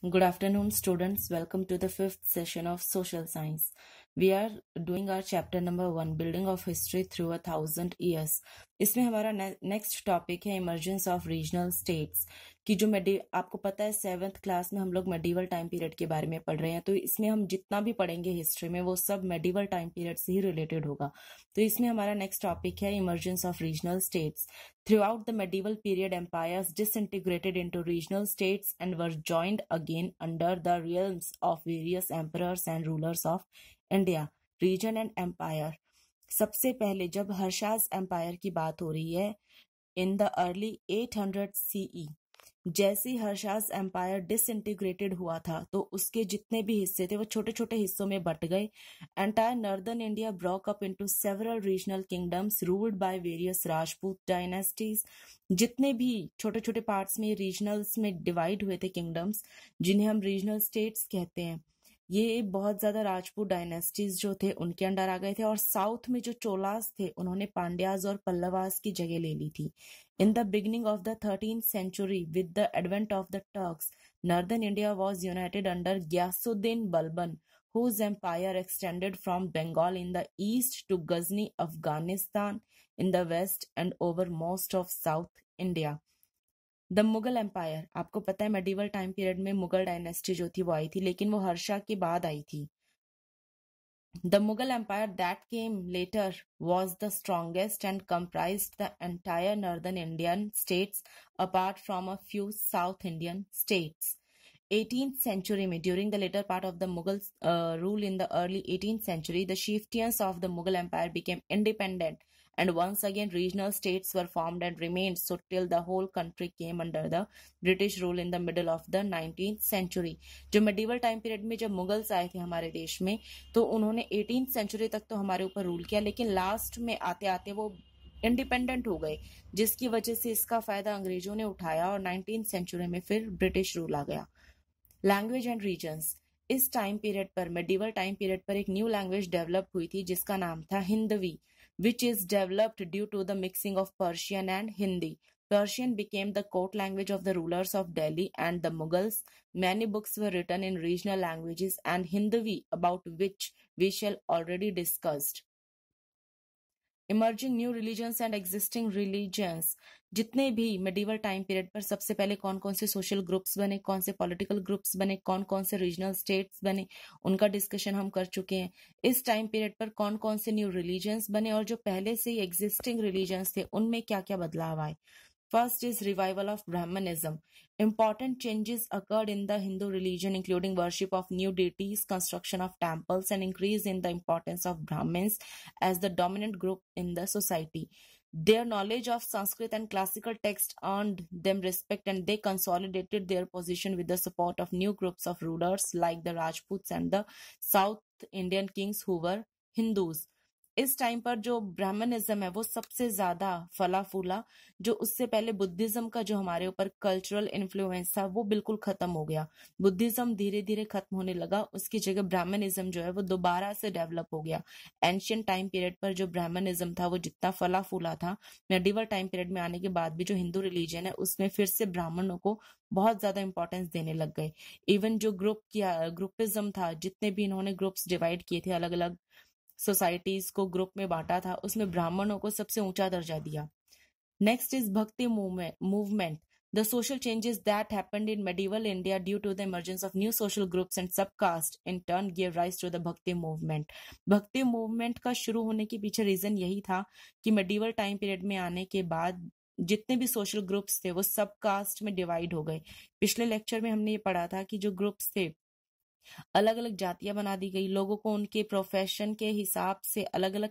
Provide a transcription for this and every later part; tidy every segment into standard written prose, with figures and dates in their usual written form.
Good afternoon, students. Welcome to the fifth session of Social Science. We are doing our chapter number 1, Building of History Through 1,000 Years. इसमें हमारा next topic है emergence of regional states कि जो आपको पता है 7th class में हम लोग मेडिवल टाइम पीरियड के बारे में पढ़ रहे हैं, तो इसमें हम जितना भी पढ़ेंगे हिस्ट्री में वो सब मेडिवल टाइम पीरियड से ही रिलेटेड होगा। तो इसमें हमारा नेक्स्ट टॉपिक है emergence of regional states. Throughout the medieval period, empires disintegrated into regional states and were joined again under the realms of various emperors and rulers of India. Region and empire. सबसे पहले जब हर्षास empire की बात हो रही है in the early 800 CE, जैसे हर्षास empire disintegrated हुआ था तो उसके जितने भी हिस्से थे वो छोटे छोटे हिस्सों में बट गए। Entire northern India broke up into several regional kingdoms ruled by various Rajput dynasties. जितने भी छोटे छोटे पार्ट्स में रीजनल्स में डिवाइड हुए थे किंगडम्स, जिन्हें हम रीजनल स्टेट्स कहते हैं, ये बहुत ज्यादा राजपूत डायनेस्टीज जो थे उनके अंडर आ गए थे। और साउथ में जो चोलास थे उन्होंने पांड्याज और पल्लवास की जगह ले ली थी। In the beginning of the 13th century, with the advent of the Turks, northern India was united under Ghiyasuddin Balban, whose empire extended from Bengal in the east to Ghazni, Afghanistan in the west and over most of South India. The Mughal empire, आपको पता है medieval time period में Mughal dynasty जो थी वो आई थी, लेकिन वो हर्षा के बाद आई थी। The Mughal Empire that came later was the strongest and comprised the entire northern Indian states apart from a few South Indian states. 18th century में during the later part of the Mughal rule in the early 18th century, the chieftains of the Mughal Empire became independent and once again regional states were formed and remained so till the whole country came under the British rule in the middle of the 19th century. जो medieval time period में जब Mughals आए थे हमारे देश में तो उन्होंने 18th century तक तो हमारे ऊपर रूल किया, लेकिन लास्ट में आते आते वो इंडिपेंडेंट हो गए, जिसकी वजह से इसका फायदा अंग्रेजों ने उठाया और 19th सेंचुरी में फिर ब्रिटिश रूल आ गया। लैंग्वेज एंड रीजन्स, इस टाइम पीरियड पर मेडिवल टाइम पीरियड पर एक न्यू लैंग्वेज डेवलप हुई थी जिसका नाम था Hindavi, which is developed due to the mixing of Persian and Hindi. Persian became the court language of the rulers of Delhi and the Mughals. Many books were written in regional languages and Hindavi, about which we shall already discussed. Emerging new religions and existing religions, जितने भी medieval time period पर सबसे पहले कौन कौन से social groups बने, कौन से पॉलिटिकल ग्रुप्स बने, कौन कौन से रीजनल स्टेट्स बने, उनका डिस्कशन हम कर चुके हैं। इस टाइम पीरियड पर कौन कौन से न्यू रिलीजन्स बने और जो पहले से ही एग्जिस्टिंग रिलीजन्स थे उनमें क्या क्या बदलाव आए। First is revival of Brahmanism. Important changes occurred in the Hindu religion, including worship of new deities, construction of temples, and increase in the importance of Brahmins as the dominant group in the society. Their knowledge of Sanskrit and classical texts earned them respect, and they consolidated their position with the support of new groups of rulers like the Rajputs and the South Indian kings who were Hindus. इस time पर जो Brahmanism है वो सबसे ज्यादा फला फूला। जो उससे पहले बुद्धिज्म का जो हमारे ऊपर कल्चरल इन्फ्लुएंस था वो बिल्कुल खत्म हो गया। बुद्धिज्म धीरे धीरे खत्म होने लगा, उसकी जगह ब्राह्मणिज्म जो है वो दोबारा से डेवलप हो गया। एंशियंट टाइम पीरियड पर जो ब्राह्मणिज्म था वो जितना फला फूला था, मेडिवल टाइम पीरियड में आने के बाद भी जो हिंदू रिलीजन है उसमें फिर से ब्राह्मणों को बहुत ज्यादा इंपॉर्टेंस देने लग गए। इवन जो ग्रुपिज्म था, जितने भी इन्होंने ग्रुप्स डिवाइड किए थे, अलग अलग सोसाइटीज को ग्रुप में बांटा था, उसमें ब्राह्मणों को सबसे ऊंचा दर्जा दिया। नेक्स्ट इज भक्ति movement. The social changes that happened in medieval India due to the emergence of new social groups and subcaste in turn gave rise to the Bhakti movement. भक्ति मूवमेंट का शुरू होने के पीछे रीजन यही था कि मेडिवल टाइम पीरियड में आने के बाद जितने भी सोशल ग्रुप्स थे वो सब कास्ट में डिवाइड हो गए। पिछले लेक्चर में हमने ये पढ़ा था कि जो ग्रुप्स थे अलग अलग जातियां बना दी गई, लोगों को उनके प्रोफेशन के हिसाब से अलग अलग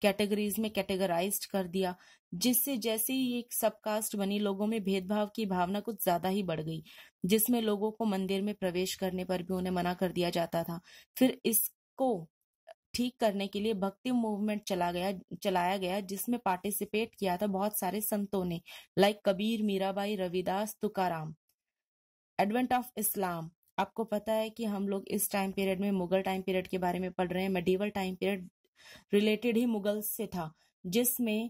कैटेगरीज में कैटेगराइज्ड कर दिया, जिससे जैसे ही एक सबकास्ट बनी लोगों में भेदभाव की भावना कुछ ज्यादा ही बढ़ गई, जिसमें लोगों को मंदिर में प्रवेश करने पर भी उन्हें मना कर दिया जाता था। फिर इसको ठीक करने के लिए भक्ति मूवमेंट चलाया गया जिसमें पार्टिसिपेट किया था बहुत सारे संतों ने, like Kabir, Mirabai, Ravidas, Tukaram. Advent of Islam, आपको पता है कि हम लोग इस टाइम पीरियड में मुगल टाइम पीरियड के बारे में पढ़ रहे हैं। मेडिवल टाइम पीरियड रिलेटेड ही मुगल से था, जिसमें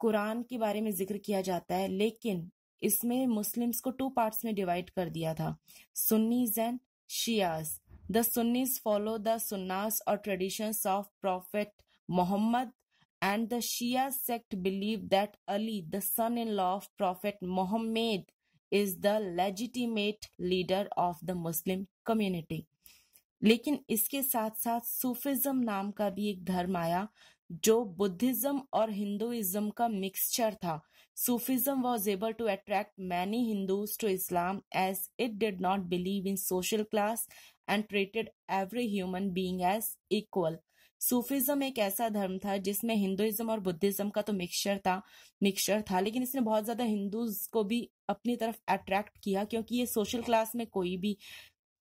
कुरान के बारे में जिक्र किया जाता है, लेकिन इसमें मुस्लिम्स को 2 पार्ट्स में डिवाइड कर दिया था, Sunnis and Shias. The Sunnis follow the Sunnas और traditions of prophet Muhammad, and the Shia sect believe that Ali, the son-in-law of Prophet Muhammad, is the legitimate leader of the Muslim community. लेकिन इसके साथ साथ Sufism नाम का भी एक धर्म आया जो बुद्धिज्म और हिंदुइज्म का मिक्सचर था. Sufism was able to attract many Hindus to Islam as it did not believe in social class and treated every human being as equal. Sufism एक ऐसा धर्म था जिसमें हिंदुइज्म और बुद्धिज्म का तो मिक्सचर था, लेकिन इसने बहुत ज्यादा हिंदूज को भी अपनी तरफ अट्रैक्ट किया क्योंकि ये सोशल क्लास में कोई भी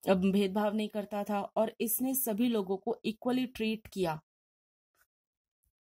भेदभाव नहीं करता था और इसने सभी लोगों को इक्वली ट्रीट किया.